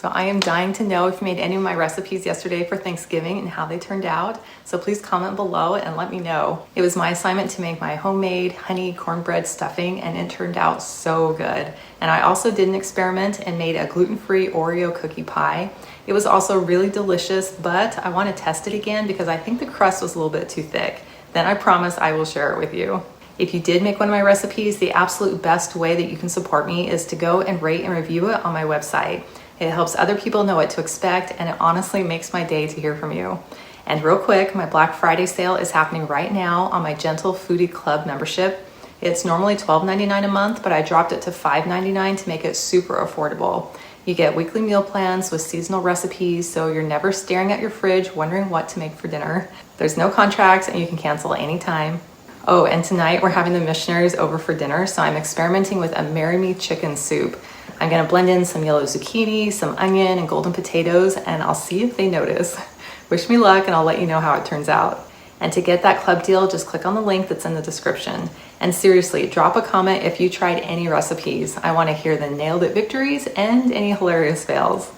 So I am dying to know if you made any of my recipes yesterday for Thanksgiving and how they turned out. So please comment below and let me know. It was my assignment to make my homemade honey cornbread stuffing and it turned out so good. And I also did an experiment and made a gluten-free Oreo cookie pie. It was also really delicious, but I want to test it again because I think the crust was a little bit too thick. Then I promise I will share it with you. If you did make one of my recipes, the absolute best way that you can support me is to go and rate and review it on my website. It helps other people know what to expect, and it honestly makes my day to hear from you. And real quick, my Black Friday sale is happening right now on my Gentle Foodie Club membership. It's normally $12.99 a month, but I dropped it to $5.99 to make it super affordable. You get weekly meal plans with seasonal recipes, so you're never staring at your fridge wondering what to make for dinner. There's no contracts, and you can cancel anytime. Oh, and tonight we're having the missionaries over for dinner, so I'm experimenting with a Marry Me chicken soup. I'm gonna blend in some yellow zucchini, some onion, and golden potatoes, and I'll see if they notice. Wish me luck, and I'll let you know how it turns out. And to get that club deal, just click on the link that's in the description. And seriously, drop a comment if you tried any recipes. I wanna hear the nailed it victories and any hilarious fails.